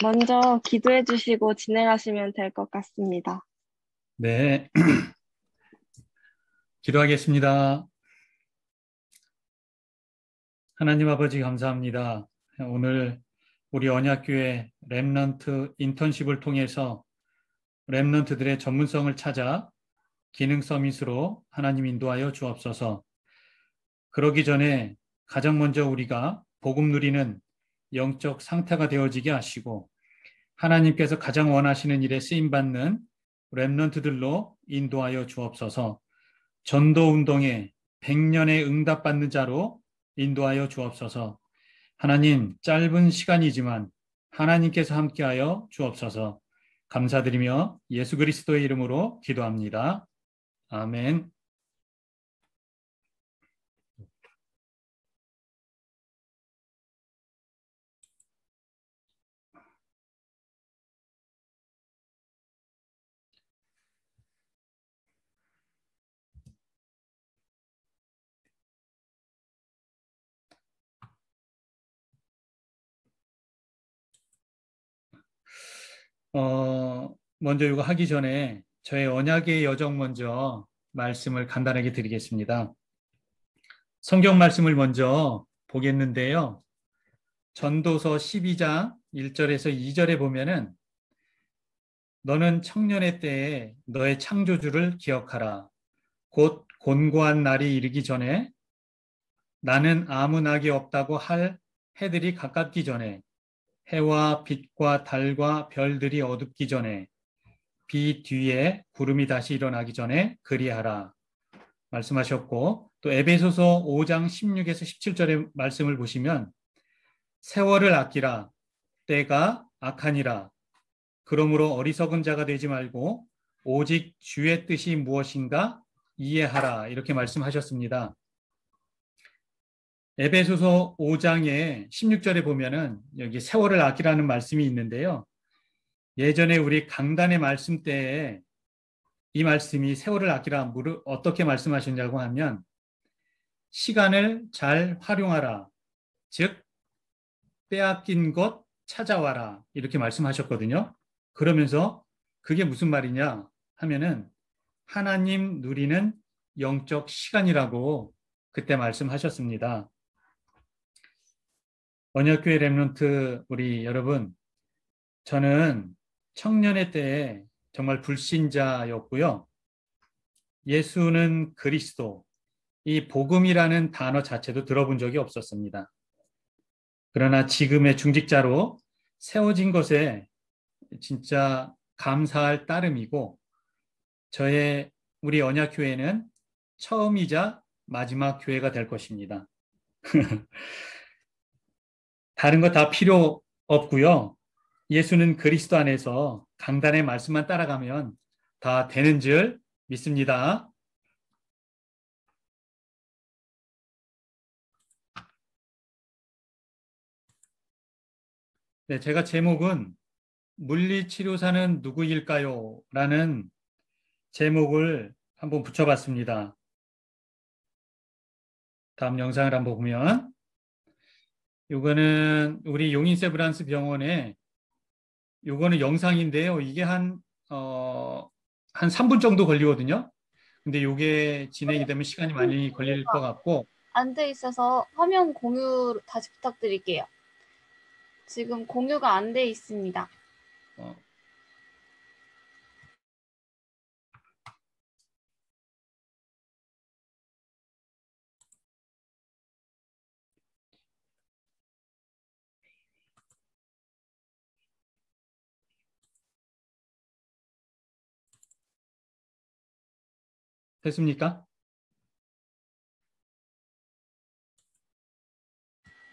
먼저 기도해 주시고 진행하시면 될 것 같습니다. 네, 기도하겠습니다. 하나님 아버지 감사합니다. 오늘 우리 언약교회 렘넌트 인턴십을 통해서 렘넌트들의 전문성을 찾아 기능 서밋으로 하나님 인도하여 주옵소서. 그러기 전에 가장 먼저 우리가 복음 누리는 영적 상태가 되어지게 하시고 하나님께서 가장 원하시는 일에 쓰임받는 렘넌트들로 인도하여 주옵소서. 전도 운동에 100년의 응답받는 자로 인도하여 주옵소서. 하나님, 짧은 시간이지만 하나님께서 함께하여 주옵소서. 감사드리며 예수 그리스도의 이름으로 기도합니다. 아멘. 먼저 이거 하기 전에 저의 언약의 여정 먼저 말씀을 간단하게 드리겠습니다. 성경 말씀을 먼저 보겠는데요. 전도서 12장 1절에서 2절에 보면은 너는 청년의 때에 너의 창조주를 기억하라. 곧 곤고한 날이 이르기 전에 나는 아무 낙이 없다고 할 해들이 가깝기 전에 해와 빛과 달과 별들이 어둡기 전에 비 뒤에 구름이 다시 일어나기 전에 그리하라 말씀하셨고 또 에베소서 5장 16에서 17절의 말씀을 보시면 세월을 아끼라 때가 악하니라 그러므로 어리석은 자가 되지 말고 오직 주의 뜻이 무엇인가 이해하라 이렇게 말씀하셨습니다. 에베소서 5장의 16절에 보면은 여기 세월을 아끼라는 말씀이 있는데요. 예전에 우리 강단의 말씀 때에 이 말씀이 세월을 아끼라 어떻게 말씀하셨냐고 하면 시간을 잘 활용하라. 즉 빼앗긴 것 찾아와라. 이렇게 말씀하셨거든요. 그러면서 그게 무슨 말이냐 하면은 하나님 누리는 영적 시간이라고 그때 말씀하셨습니다. 언약교회 렘넌트 우리 여러분, 저는 청년의 때에 정말 불신자였고요. 예수는 그리스도, 이 복음이라는 단어 자체도 들어본 적이 없었습니다. 그러나 지금의 중직자로 세워진 것에 진짜 감사할 따름이고 우리 언약교회는 처음이자 마지막 교회가 될 것입니다. 다른 거 다 필요 없고요. 예수는 그리스도 안에서 강단의 말씀만 따라가면 다 되는 줄 믿습니다. 네, 제가 제목은 물리치료사는 누구일까요? 라는 제목을 한번 붙여봤습니다. 다음 영상을 한번 보면 이거는 우리 용인세브란스 병원에 요거는 영상인데요. 이게 한 3분 정도 걸리거든요. 근데 요게 진행이 되면 시간이 많이 걸릴 것 같고 안 돼 있어서 화면 공유 다시 부탁드릴게요. 지금 공유가 안 돼 있습니다. 어, 됐습니까?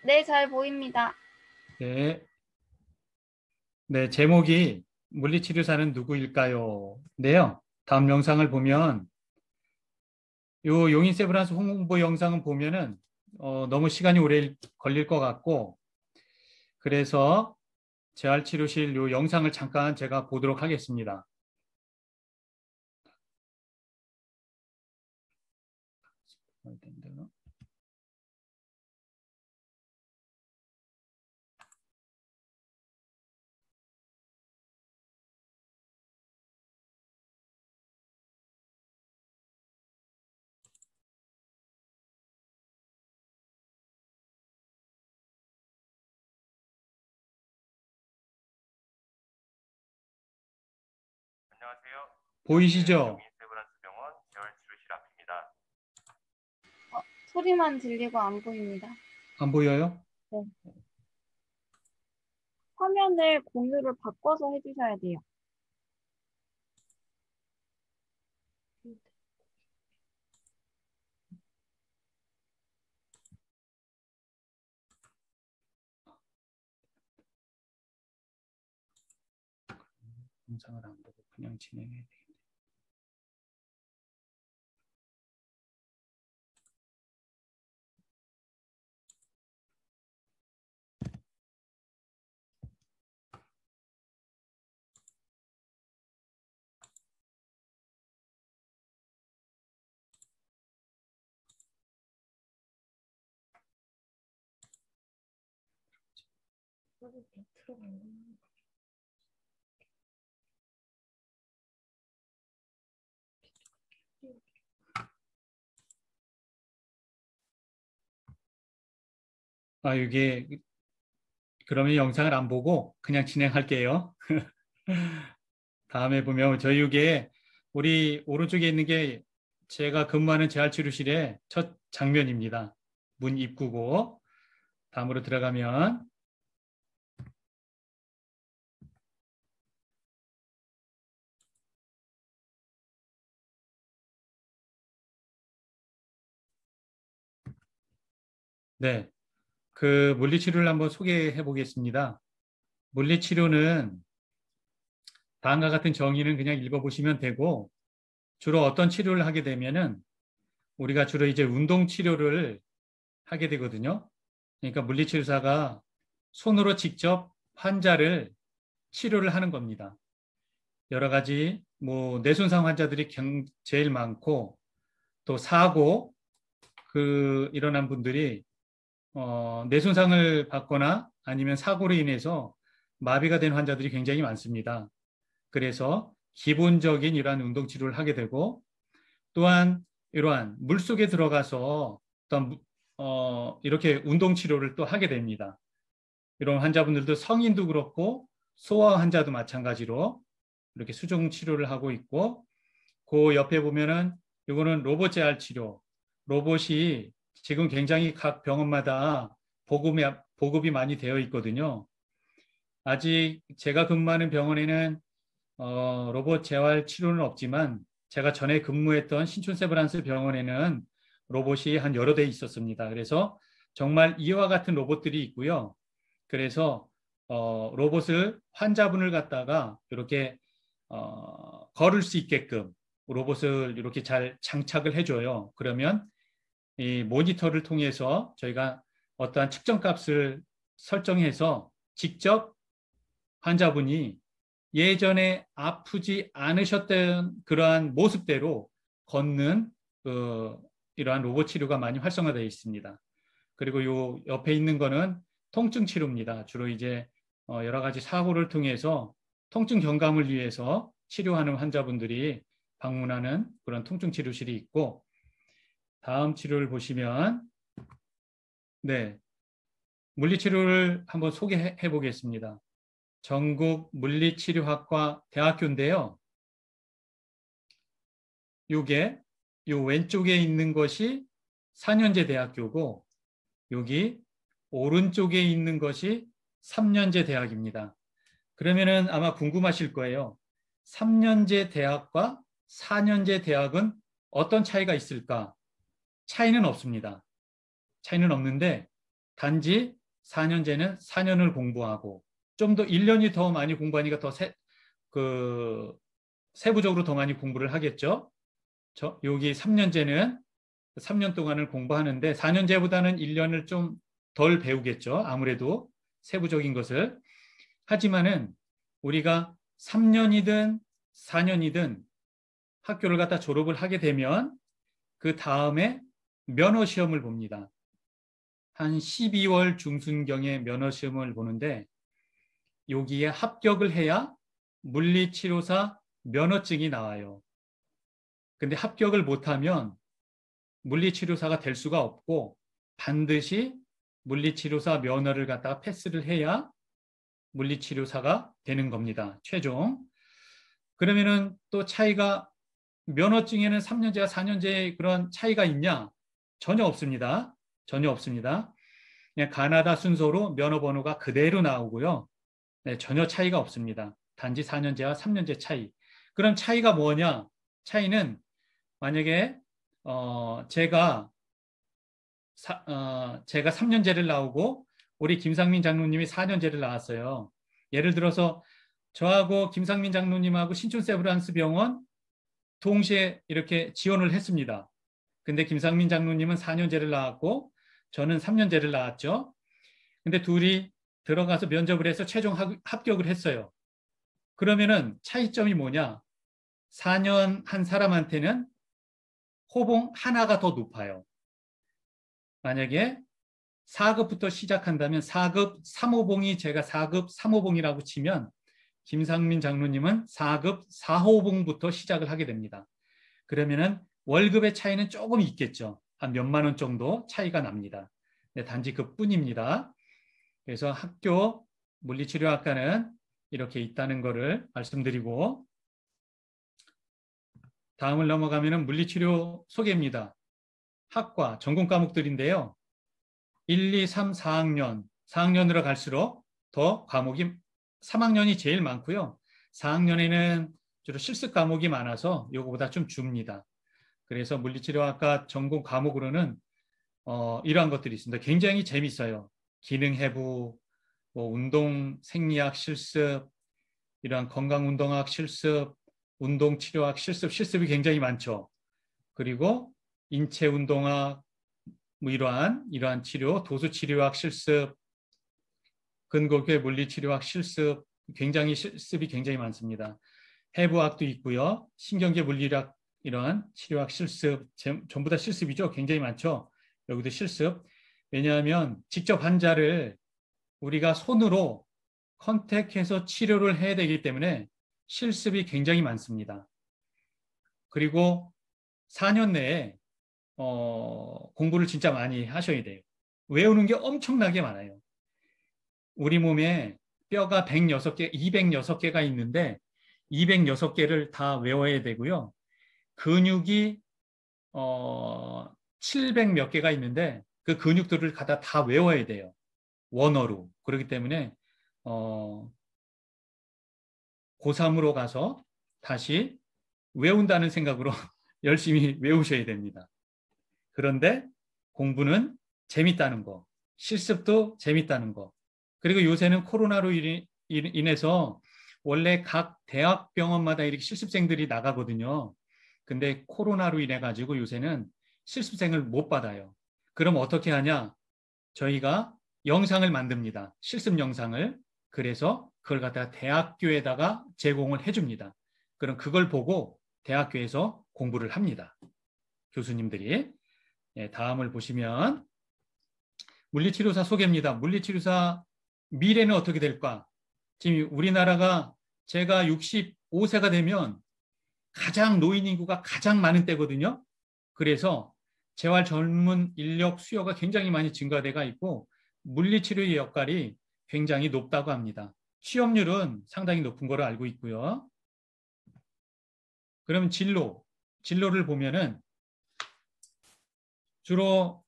네, 잘 보입니다. 네. 네, 제목이 물리치료사는 누구일까요? 네요. 다음 영상을 보면 요 용인 세브란스 홍보 영상은 보면은 너무 시간이 오래 걸릴 것 같고 그래서 재활치료실 요 영상을 잠깐 제가 보도록 하겠습니다. 안녕하세요. 보이시죠? 세브란스병원 재활치료실 앞입니다. 소리만 들리고 안 보입니다. 안 보여요? 화면을 공유를 바꿔서 해주셔야 돼요. 영상을 안 보고 그냥 진행해야 되겠네. 이게 그러면 영상을 안 보고 그냥 진행할게요. 다음에 보면 저희 이게 우리 오른쪽에 있는 게 제가 근무하는 재활치료실의 첫 장면입니다. 문 입구고 다음으로 들어가면 네, 그 물리치료를 한번 소개해 보겠습니다. 물리치료는 다음과 같은 정의는 그냥 읽어보시면 되고 주로 어떤 치료를 하게 되면은 우리가 주로 이제 운동 치료를 하게 되거든요. 그러니까 물리치료사가 손으로 직접 환자를 치료를 하는 겁니다. 여러 가지 뭐 뇌손상 환자들이 제일 많고 또 사고 일어난 분들이 뇌손상을 받거나 아니면 사고로 인해서 마비가 된 환자들이 굉장히 많습니다. 그래서 기본적인 이러한 운동 치료를 하게 되고 또한 이러한 물속에 들어가서 어떤 이렇게 운동 치료를 또 하게 됩니다. 이런 환자분들도 성인도 그렇고 소아 환자도 마찬가지로 이렇게 수종 치료를 하고 있고 그 옆에 보면은 이거는 로봇 재활 치료. 로봇이 지금 굉장히 각 병원마다 보급이 많이 되어 있거든요. 아직 제가 근무하는 병원에는 로봇 재활 치료는 없지만 제가 전에 근무했던 신촌 세브란스 병원에는 로봇이 한 여러 대 있었습니다. 그래서 정말 이와 같은 로봇들이 있고요. 그래서 로봇을 환자분을 갖다가 이렇게 걸을 수 있게끔 로봇을 이렇게 잘 장착을 해줘요. 그러면 이 모니터를 통해서 저희가 어떠한 측정 값을 설정해서 직접 환자분이 예전에 아프지 않으셨던 그러한 모습대로 걷는 이러한 로봇 치료가 많이 활성화되어 있습니다. 그리고 요 옆에 있는 거는 통증 치료입니다. 주로 이제 여러 가지 사고를 통해서 통증 경감을 위해서 치료하는 환자분들이 방문하는 그런 통증 치료실이 있고 다음 치료를 보시면 네, 물리치료를 한번 소개해 보겠습니다. 전국 물리치료학과 대학교인데요. 요게 요 왼쪽에 있는 것이 4년제 대학교고 여기 오른쪽에 있는 것이 3년제 대학입니다. 그러면은 아마 궁금하실 거예요. 3년제 대학과 4년제 대학은 어떤 차이가 있을까? 차이는 없습니다. 차이는 없는데 단지 4년제는 4년을 공부하고 좀 더 1년이 더 많이 공부하니까 더 세부적으로 더 많이 공부를 하겠죠. 여기 3년제는 3년 동안을 공부하는데 4년제보다는 1년을 좀 덜 배우겠죠. 아무래도 세부적인 것을. 하지만은 우리가 3년이든 4년이든 학교를 갖다 졸업을 하게 되면 그 다음에 면허 시험을 봅니다. 한 12월 중순경에 면허 시험을 보는데 여기에 합격을 해야 물리치료사 면허증이 나와요. 근데 합격을 못하면 물리치료사가 될 수가 없고 반드시 물리치료사 면허를 갖다가 패스를 해야 물리치료사가 되는 겁니다. 최종. 그러면은 또 차이가 면허증에는 3년제와 4년제의 그런 차이가 있냐? 전혀 없습니다. 전혀 없습니다. 그냥 가나다 순서로 면허 번호가 그대로 나오고요. 네, 전혀 차이가 없습니다. 단지 4년제와 3년제 차이. 그럼 차이가 뭐냐? 차이는 만약에 제가 3년제를 나오고 우리 김상민 장로님이 4년제를 나왔어요. 예를 들어서 저하고 김상민 장로님하고 신촌 세브란스 병원 동시에 이렇게 지원을 했습니다. 근데 김상민 장로님은 4년제를 나왔고 저는 3년제를 나왔죠. 근데 둘이 들어가서 면접을 해서 최종 합격을 했어요. 그러면은 차이점이 뭐냐? 4년 한 사람한테는 호봉 하나가 더 높아요. 만약에 4급부터 시작한다면 4급 3호봉이 제가 4급 3호봉이라고 치면 김상민 장로님은 4급 4호봉부터 시작을 하게 됩니다. 그러면은 월급의 차이는 조금 있겠죠. 한 몇만 원 정도 차이가 납니다. 네, 단지 그뿐입니다. 그래서 학교 물리치료학과는 이렇게 있다는 것을 말씀드리고 다음을 넘어가면 물리치료 소개입니다. 학과, 전공 과목들인데요. 1, 2, 3, 4학년, 4학년으로 갈수록 더 과목이 3학년이 제일 많고요. 4학년에는 주로 실습 과목이 많아서 이거보다 좀 줍니다. 그래서 물리치료학과 전공 과목으로는 이러한 것들이 있습니다. 굉장히 재밌어요. 기능해부, 운동 생리학 실습, 이러한 건강운동학 실습, 운동치료학 실습이 굉장히 많죠. 그리고 인체운동학, 이러한 치료, 도수치료학 실습, 근골격 물리치료학 실습, 실습이 굉장히 많습니다. 해부학도 있고요. 신경계 물리학 이러한 치료학 실습, 전부 다 실습이죠. 굉장히 많죠. 여기도 실습. 왜냐하면 직접 환자를 우리가 손으로 컨택해서 치료를 해야 되기 때문에 실습이 굉장히 많습니다. 그리고 4년 내에 공부를 진짜 많이 하셔야 돼요. 외우는 게 엄청나게 많아요. 우리 몸에 뼈가 106개, 206개가 있는데 206개를 다 외워야 되고요. 근육이 700 몇 개가 있는데 그 근육들을 갖다 다 외워야 돼요. 원어로. 그렇기 때문에 고3으로 가서 다시 외운다는 생각으로 열심히 외우셔야 됩니다. 그런데 공부는 재밌다는 거, 실습도 재밌다는 거. 그리고 요새는 코로나로 인해서 원래 각 대학병원마다 이렇게 실습생들이 나가거든요. 근데 코로나로 인해 가지고 요새는 실습생을 못 받아요. 그럼 어떻게 하냐? 저희가 영상을 만듭니다. 실습 영상을. 그래서 그걸 갖다가 대학교에다가 제공을 해줍니다. 그럼 그걸 보고 대학교에서 공부를 합니다. 교수님들이. 다음을 보시면 물리치료사 소개입니다. 물리치료사 미래는 어떻게 될까? 지금 우리나라가 제가 65세가 되면 가장 노인 인구가 가장 많은 때거든요. 그래서 재활 전문 인력 수요가 굉장히 많이 증가되가 있고 물리치료의 역할이 굉장히 높다고 합니다. 취업률은 상당히 높은 거로 알고 있고요. 그럼 진로를 보면은 주로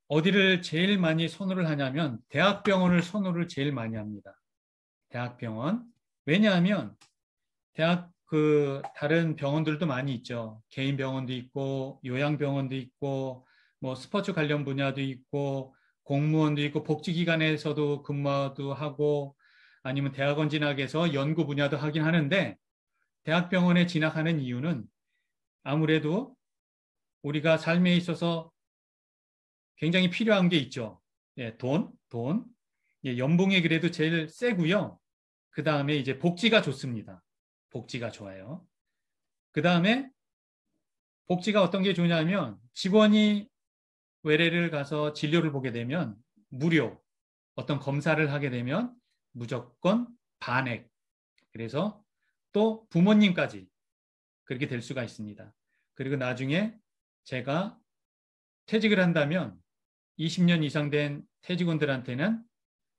어디를 제일 많이 선호를 하냐면 대학병원을 선호를 제일 많이 합니다. 대학병원. 왜냐하면 다른 병원들도 많이 있죠. 개인 병원도 있고 요양병원도 있고 뭐 스포츠 관련 분야도 있고 공무원도 있고 복지기관에서도 근무도 하고 아니면 대학원 진학해서 연구 분야도 하긴 하는데 대학병원에 진학하는 이유는 아무래도 우리가 삶에 있어서 굉장히 필요한 게 있죠. 돈. 연봉이 그래도 제일 세고요. 그 다음에 이제 복지가 좋습니다. 복지가 좋아요. 그 다음에 복지가 어떤 게 좋냐면 직원이 외래를 가서 진료를 보게 되면 무료, 어떤 검사를 하게 되면 무조건 반액. 그래서 또 부모님까지 그렇게 될 수가 있습니다. 그리고 나중에 제가 퇴직을 한다면 20년 이상 된 퇴직원들한테는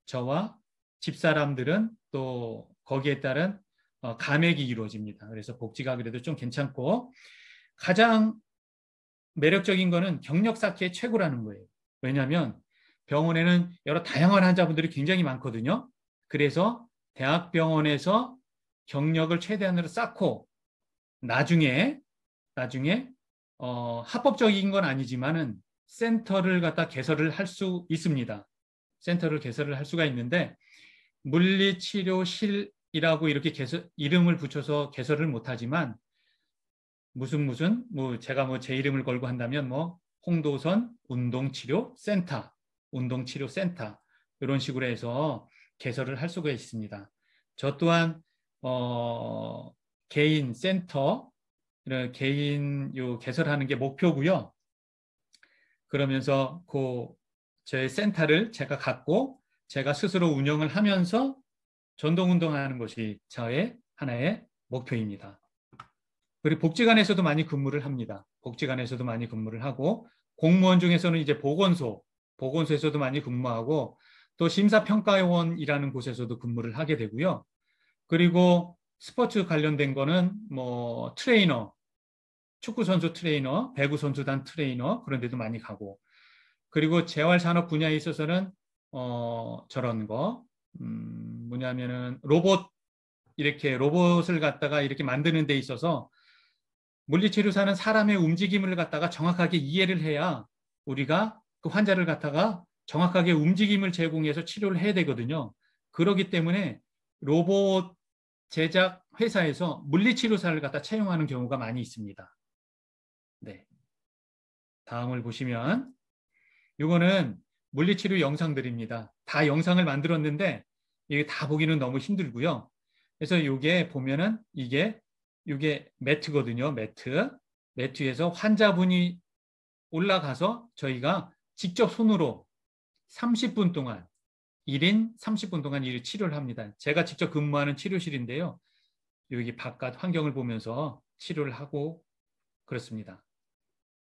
저와 집사람들은 또 거기에 따른 감액이 이루어집니다. 그래서 복지가 그래도 좀 괜찮고 가장 매력적인 거는 경력 쌓기의 최고라는 거예요. 왜냐하면 병원에는 여러 다양한 환자분들이 굉장히 많거든요. 그래서 대학병원에서 경력을 최대한으로 쌓고 나중에 합법적인 건 아니지만은 센터를 갖다 개설을 할 수 있습니다. 센터를 개설을 할 수가 있는데 물리치료실이라고 이렇게 이름을 붙여서 개설을 못하지만 뭐 제가 제 이름을 걸고 한다면 홍도선 운동치료센터 이런 식으로 해서 개설을 할 수가 있습니다. 저 또한 개인 센터 개인 개설하는 게 목표고요. 그러면서 저의 센터를 제가 갖고 제가 스스로 운영을 하면서 전동운동하는 것이 저의 하나의 목표입니다. 그리고 복지관에서도 많이 근무를 합니다. 복지관에서도 많이 근무를 하고 공무원 중에서는 이제 보건소에서도 많이 근무하고 또 심사평가원이라는 곳에서도 근무를 하게 되고요. 그리고 스포츠 관련된 거는 트레이너, 축구선수 트레이너, 배구선수단 트레이너 그런 데도 많이 가고 그리고 재활산업 분야에 있어서는 저런 거 뭐냐면은 로봇을 갖다가 이렇게 만드는 데 있어서 물리치료사는 사람의 움직임을 갖다가 정확하게 이해를 해야 우리가 그 환자를 갖다가 정확하게 움직임을 제공해서 치료를 해야 되거든요. 그렇기 때문에 로봇 제작 회사에서 물리치료사를 갖다 채용하는 경우가 많이 있습니다. 네. 다음을 보시면 이거는 물리치료 영상들입니다. 다 영상을 만들었는데 이게 다 보기는 너무 힘들고요. 그래서 이게 보면은 이게 매트거든요. 매트에서 환자분이 올라가서 저희가 직접 손으로 30분 동안 1인 30분 동안 이 치료를 합니다. 제가 직접 근무하는 치료실인데요. 여기 바깥 환경을 보면서 치료를 하고 그렇습니다.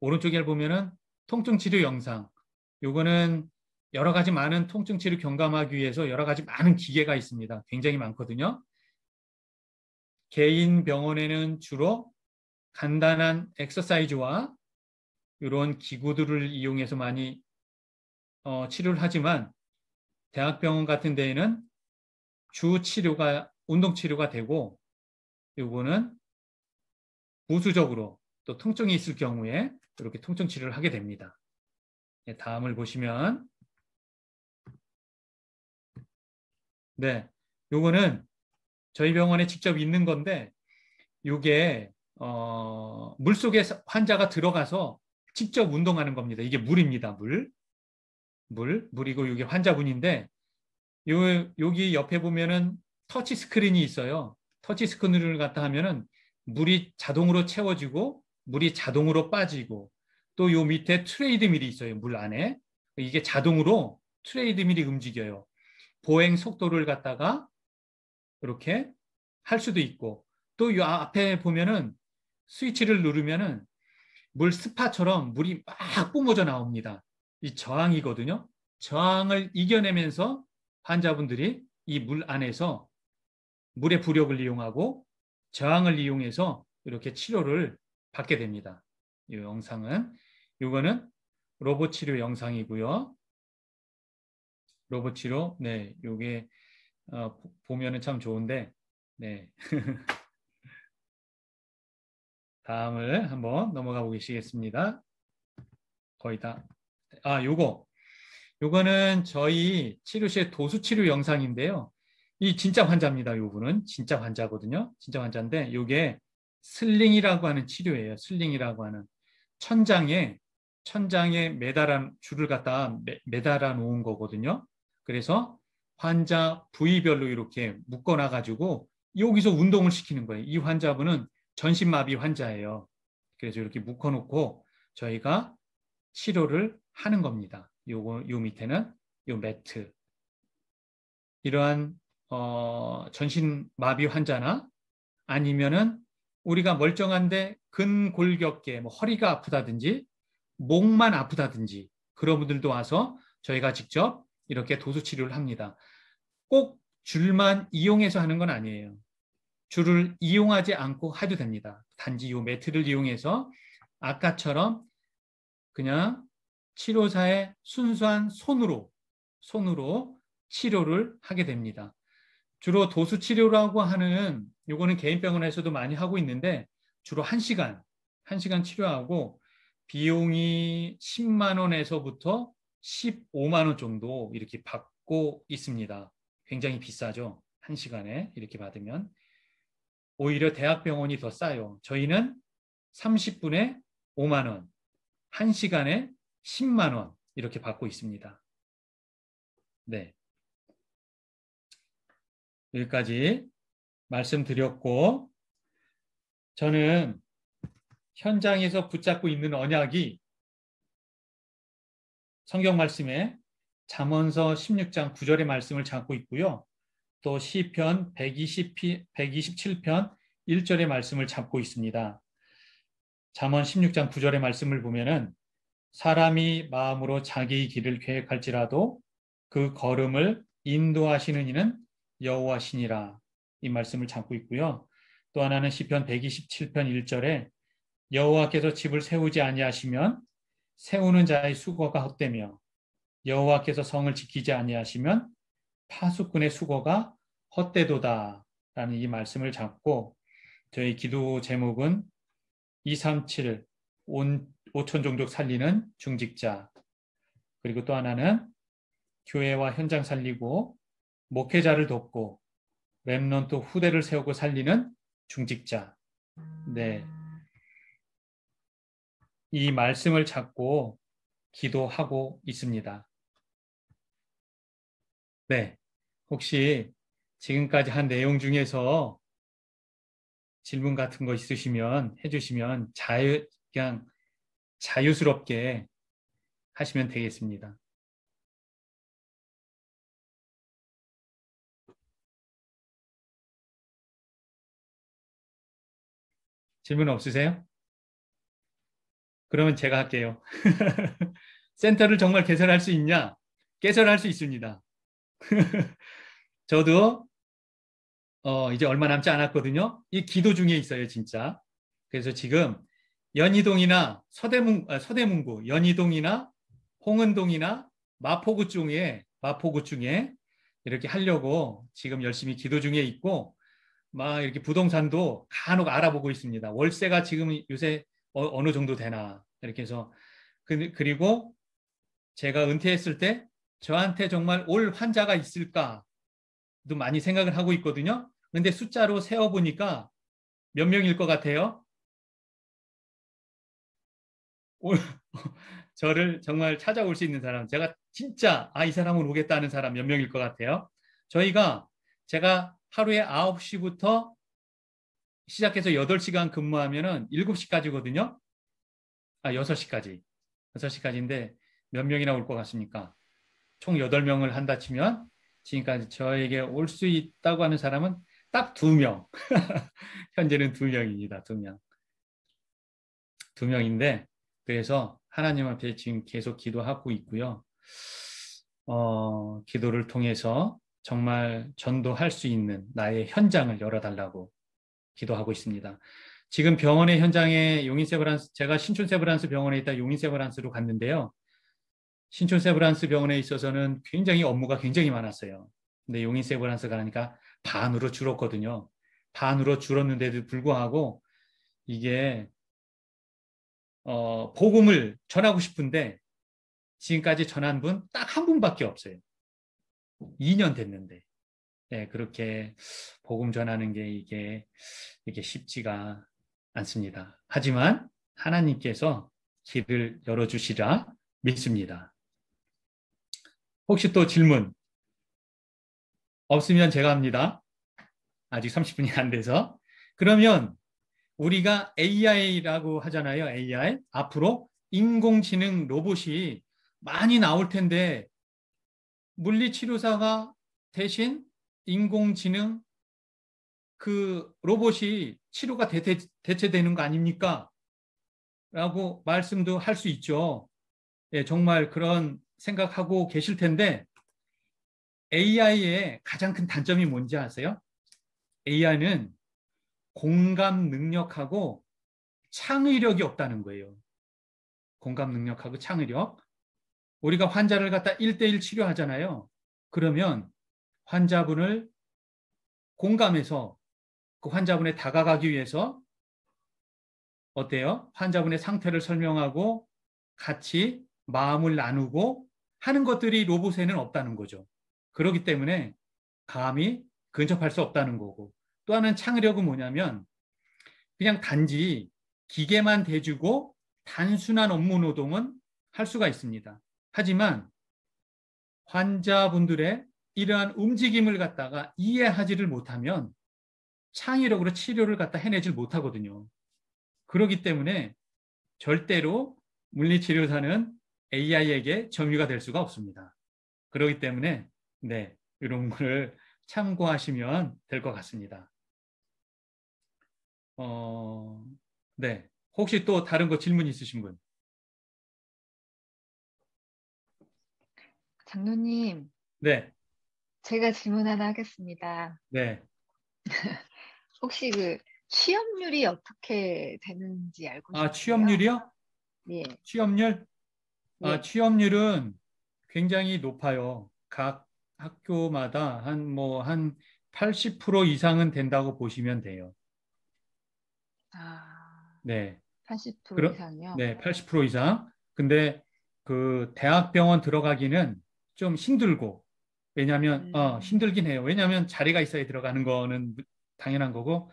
오른쪽에 보면은 통증치료 영상. 요거는 여러 가지 많은 통증치료 경감하기 위해서 여러 가지 많은 기계가 있습니다. 굉장히 많거든요. 개인 병원에는 주로 간단한 엑서사이즈와 이런 기구들을 이용해서 많이 치료를 하지만 대학병원 같은 데에는 주 치료가 운동치료가 되고 요거는 부수적으로 또 통증이 있을 경우에 이렇게 통증 치료를 하게 됩니다. 네, 다음을 보시면 네, 요거는 저희 병원에 직접 있는 건데 요게 물속에 환자가 들어가서 직접 운동하는 겁니다. 이게 물입니다. 물이고 이게 환자분인데 여기 옆에 보면은 터치 스크린이 있어요. 터치 스크린을 갖다 하면은 물이 자동으로 채워지고 물이 자동으로 빠지고 또 요 밑에 트레이드밀이 있어요. 물 안에. 이게 자동으로 트레이드밀이 움직여요. 보행 속도를 갖다가 이렇게 할 수도 있고 또 요 앞에 보면은 스위치를 누르면은 물 스파처럼 물이 막 뿜어져 나옵니다. 이 저항이거든요. 저항을 이겨내면서 환자분들이 이 물 안에서 물의 부력을 이용하고 저항을 이용해서 이렇게 치료를 받게 됩니다. 이 영상은 이거는 로봇 치료 영상이고요. 로봇 치료, 네, 요게 보면은 참 좋은데, 네. 다음을 한번 넘어가 보시겠습니다. 거의 다. 요거는 저희 치료실 도수치료 영상인데요. 이 진짜 환자입니다. 요분은 진짜 환자거든요. 진짜 환자인데 요게 슬링이라고 하는 치료예요. 슬링이라고 하는 천장에 매달아 줄을 갖다 매달아 놓은 거거든요. 그래서 환자 부위별로 이렇게 묶어놔 가지고 여기서 운동을 시키는 거예요. 이 환자분은 전신마비 환자예요. 그래서 이렇게 묶어놓고 저희가 치료를 하는 겁니다. 요 밑에는 요 매트. 이러한 전신마비 환자나 아니면은 우리가 멀쩡한데 근골격계, 허리가 아프다든지 목만 아프다든지 그런 분들도 와서 저희가 직접 이렇게 도수 치료를 합니다. 꼭 줄만 이용해서 하는 건 아니에요. 줄을 이용하지 않고 해도 됩니다. 단지 이 매트를 이용해서 아까처럼 그냥 치료사의 순수한 손으로 치료를 하게 됩니다. 주로 도수 치료라고 하는 요거는 개인 병원에서도 많이 하고 있는데 주로 1시간 치료하고 비용이 10만 원에서부터 15만 원 정도 이렇게 받고 있습니다. 굉장히 비싸죠. 1시간에 이렇게 받으면. 오히려 대학병원이 더 싸요. 저희는 30분에 5만 원, 1시간에 10만 원 이렇게 받고 있습니다. 네. 여기까지 말씀드렸고, 저는 현장에서 붙잡고 있는 언약이 성경 말씀에 잠언서 16장 9절의 말씀을 잡고 있고요. 또 시편 127편 1절의 말씀을 잡고 있습니다. 잠언 16장 9절의 말씀을 보면은 사람이 마음으로 자기의 길을 계획할지라도 그 걸음을 인도하시는 이는 여호와시니라, 이 말씀을 잡고 있고요. 또 하나는 시편 127편 1절에 여호와께서 집을 세우지 아니하시면 세우는 자의 수고가 헛되며 여호와께서 성을 지키지 아니하시면 파수꾼의 수고가 헛되도다 라는 이 말씀을 잡고, 저희 기도 제목은 237 5천 종족 살리는 중직자, 그리고 또 하나는 교회와 현장 살리고 목회자를 돕고 렘넌트 후대를 세우고 살리는 중직자. 네, 이 말씀을 잡고 기도하고 있습니다. 네, 혹시 지금까지 한 내용 중에서 질문 같은 거 있으시면 해주시면 그냥 자유스럽게 하시면 되겠습니다. 질문 없으세요? 그러면 제가 할게요. 센터를 정말 개설할 수 있냐? 개설할 수 있습니다. 저도 이제 얼마 남지 않았거든요. 이 기도 중에 있어요, 진짜. 그래서 지금 연희동이나 서대문구, 연희동이나 홍은동이나 마포구 중에 이렇게 하려고 지금 열심히 기도 중에 있고, 막 이렇게 부동산도 간혹 알아보고 있습니다. 월세가 지금 요새 어느 정도 되나, 이렇게 해서. 그리고 제가 은퇴했을 때 저한테 정말 올 환자가 있을까도 많이 생각을 하고 있거든요. 근데 숫자로 세어보니까 몇 명일 것 같아요? 저를 정말 찾아올 수 있는 사람, 제가 진짜 이 사람은 오겠다는 사람 몇 명일 것 같아요? 제가 하루에 9시부터 시작해서 8시간 근무하면은 7시까지거든요. 6시까지. 6시까지인데 몇 명이나 올 것 같습니까? 총 8명을 한다 치면 지금까지 저에게 올 수 있다고 하는 사람은 딱 2명. 현재는 2명입니다. 2명. 2명인데, 그래서 하나님 앞에 지금 계속 기도하고 있고요. 기도를 통해서 정말 전도할 수 있는 나의 현장을 열어달라고 기도하고 있습니다. 지금 병원의 현장에 제가 신촌세브란스 병원에 있다 용인세브란스로 갔는데요. 신촌세브란스 병원에 있어서는 굉장히 업무가 굉장히 많았어요. 근데 용인세브란스 가니까 반으로 줄었거든요. 반으로 줄었는데도 불구하고 이게 복음을 전하고 싶은데 지금까지 전한 분 딱 한 분밖에 없어요. 2년 됐는데. 네, 그렇게 복음 전하는 게 이게 쉽지가 않습니다. 하지만 하나님께서 길을 열어주시라 믿습니다. 혹시 또 질문 없으면 제가 합니다. 아직 30분이 안 돼서. 그러면 우리가 AI라고 하잖아요. AI. 앞으로 인공지능 로봇이 많이 나올 텐데 물리치료사가 대신 인공지능 그 로봇이 치료가 대체되는 거 아닙니까? 라고 말씀도 할 수 있죠. 예, 정말 그런 생각하고 계실 텐데 AI의 가장 큰 단점이 뭔지 아세요? AI는 공감 능력하고 창의력이 없다는 거예요. 공감 능력하고 창의력. 우리가 환자를 갖다 1대1 치료하잖아요. 그러면 환자분을 공감해서 그 환자분에 다가가기 위해서 어때요? 환자분의 상태를 설명하고 같이 마음을 나누고 하는 것들이 로봇에는 없다는 거죠. 그렇기 때문에 감히 근접할 수 없다는 거고, 또 하나는 창의력은 뭐냐면 그냥 단지 기계만 대주고 단순한 업무 노동은 할 수가 있습니다. 하지만 환자분들의 이러한 움직임을 갖다가 이해하지를 못하면 창의력으로 치료를 갖다 해내질 못하거든요. 그렇기 때문에 절대로 물리치료사는 AI에게 점유가 될 수가 없습니다. 그렇기 때문에 네, 이런 거를 참고하시면 될 것 같습니다. 네, 혹시 또 다른 거 질문 있으신 분? 장로님, 네, 제가 질문 하나 하겠습니다. 네. 혹시 그 취업률이 어떻게 되는지 알고 싶어요? 취업률이요? 예. 취업률? 예. 취업률은 굉장히 높아요. 각 학교마다 한 80% 이상은 된다고 보시면 돼요. 네. 80% 이상이요? 네, 80% 이상. 근데 그 대학병원 들어가기는 좀 힘들고, 왜냐하면 힘들긴 해요. 왜냐하면 자리가 있어야 들어가는 거는 당연한 거고,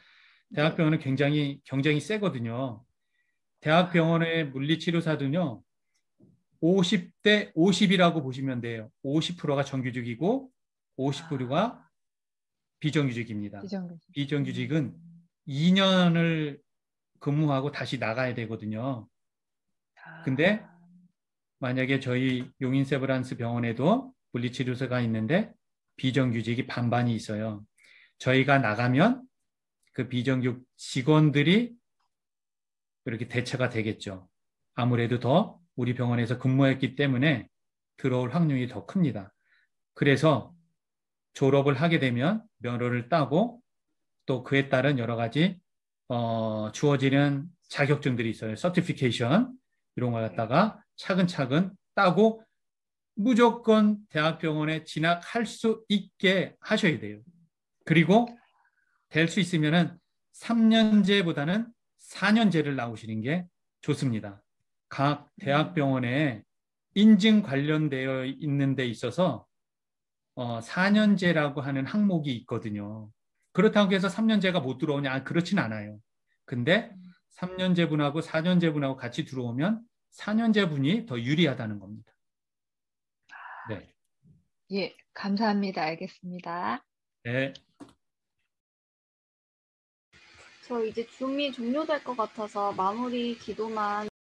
대학병원은 굉장히 경쟁이 세거든요. 대학병원의 물리치료사들은요, 50대 50이라고 보시면 돼요. 50%가 정규직이고 50%가 비정규직입니다. 비정규직은 2년을 근무하고 다시 나가야 되거든요. 근데 만약에 저희 용인세브란스 병원에도 물리치료사가 있는데 비정규직이 반반이 있어요. 저희가 나가면 그 비정규직 직원들이 이렇게 대처가 되겠죠. 아무래도 더 우리 병원에서 근무했기 때문에 들어올 확률이 더 큽니다. 그래서 졸업을 하게 되면 면허를 따고 또 그에 따른 여러 가지 주어지는 자격증들이 있어요. 서티피케이션 이런 걸 갖다가 차근차근 따고 무조건 대학병원에 진학할 수 있게 하셔야 돼요. 그리고 될 수 있으면은 3년제보다는 4년제를 나오시는 게 좋습니다. 각 대학병원에 인증 관련되어 있는 데 있어서 4년제라고 하는 항목이 있거든요. 그렇다고 해서 3년제가 못 들어오냐? 그렇진 않아요. 근데 3년제 분하고 4년제 분하고 같이 들어오면 4년제 분이 더 유리하다는 겁니다. 네. 예, 감사합니다. 알겠습니다. 네. 저 이제 줌이 종료될 것 같아서 마무리 기도만